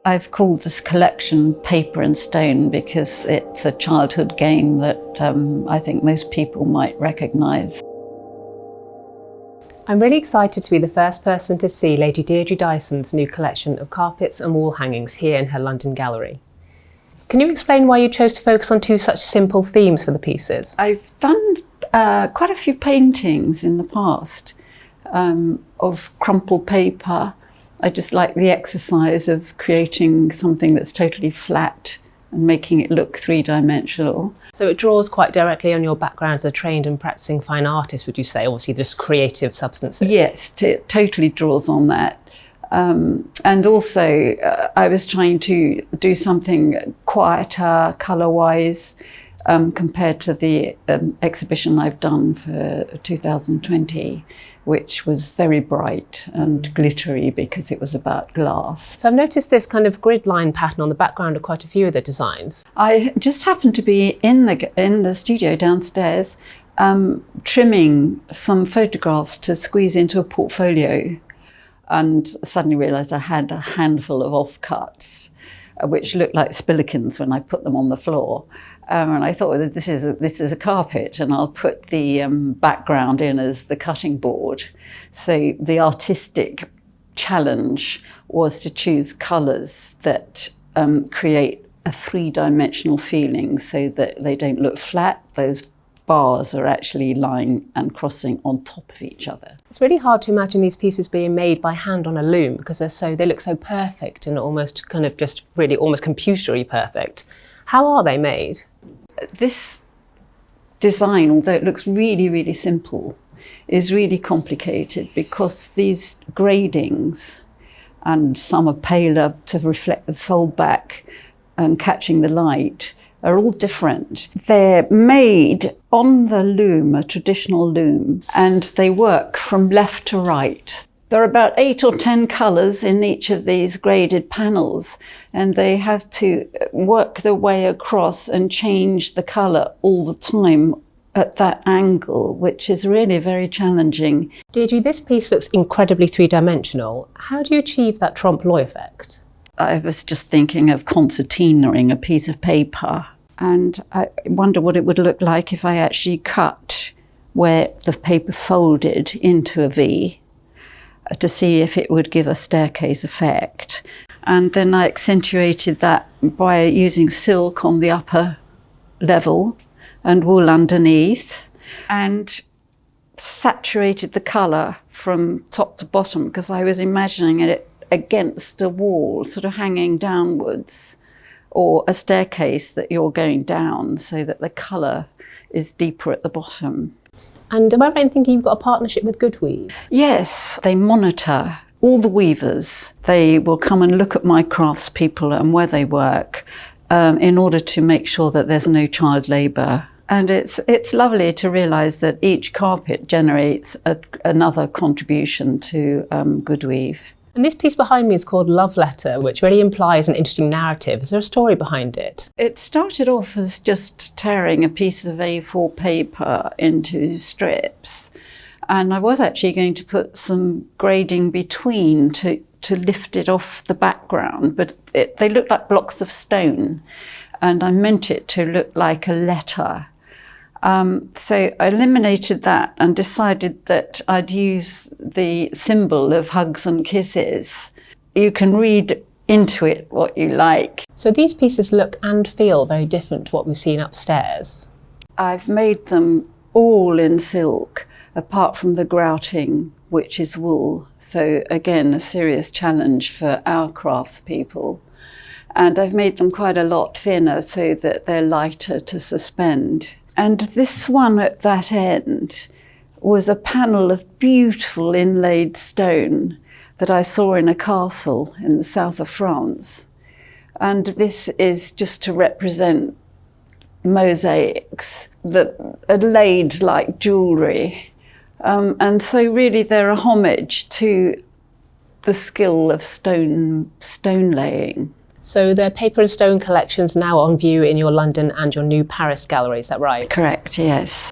I've called this collection Paper and Stone because it's a childhood game that I think most people might recognise. I'm really excited to be the first person to see Lady Deirdre Dyson's new collection of carpets and wall hangings here in her London gallery. Can you explain why you chose to focus on two such simple themes for the pieces? I've done quite a few paintings in the past of crumpled paper. I just like the exercise of creating something that's totally flat and making it look three-dimensional. So it draws quite directly on your background as a trained and practicing fine artist, would you say? Obviously just creative substances. Yes, it totally draws on that. And also I was trying to do something quieter colour-wise compared to the exhibition I've done for 2020, which was very bright and glittery because it was about glass. So I've noticed this kind of grid line pattern on the background of quite a few of the designs. I just happened to be in the studio downstairs trimming some photographs to squeeze into a portfolio, and suddenly realised I had a handful of offcuts which looked like spillikins when I put them on the floor. And I thought, well, this is a carpet, and I'll put the background in as the cutting board. So the artistic challenge was to choose colours that create a three-dimensional feeling so that they don't look flat. Those bars are actually lying and crossing on top of each other. It's really hard to imagine these pieces being made by hand on a loom because they look so perfect and almost kind of just really almost computery perfect. How are they made? This design, although it looks really, really simple, is really complicated because these gradings, and some are paler to reflect the fold back and catching the light, are all different. They're made on the loom, a traditional loom, and they work from left to right. There are about 8 or 10 colours in each of these graded panels, and they have to work their way across and change the colour all the time at that angle, which is really very challenging. Deirdre, this piece looks incredibly three-dimensional. How do you achieve that trompe-l'oeil effect? I was just thinking of concertinaing a piece of paper, and I wonder what it would look like if I actually cut where the paper folded into a V to see if it would give a staircase effect. And then I accentuated that by using silk on the upper level and wool underneath, and saturated the colour from top to bottom because I was imagining it against a wall, sort of hanging downwards, or a staircase that you're going down so that the colour is deeper at the bottom. And am I right in thinking you've got a partnership with Goodweave? Yes, they monitor all the weavers. They will come and look at my craftspeople and where they work in order to make sure that there's no child labour. And it's lovely to realise that each carpet generates another contribution to Goodweave. And this piece behind me is called Love Letter, which really implies an interesting narrative. Is there a story behind it? It started off as just tearing a piece of A4 paper into strips. And I was actually going to put some grading between to lift it off the background, but they looked like blocks of stone. And I meant it to look like a letter. So I eliminated that and decided that I'd use the symbol of hugs and kisses. You can read into it what you like. So these pieces look and feel very different to what we've seen upstairs. I've made them all in silk, apart from the grouting, which is wool. So again, a serious challenge for our craftspeople. And I've made them quite a lot thinner so that they're lighter to suspend. And this one at that end was a panel of beautiful inlaid stone that I saw in a castle in the south of France. And this is just to represent mosaics that are laid like jewellery. And so really they're a homage to the skill of stone laying. So the paper and stone collections now on view in your London and your new Paris gallery, is that right? Correct, yes.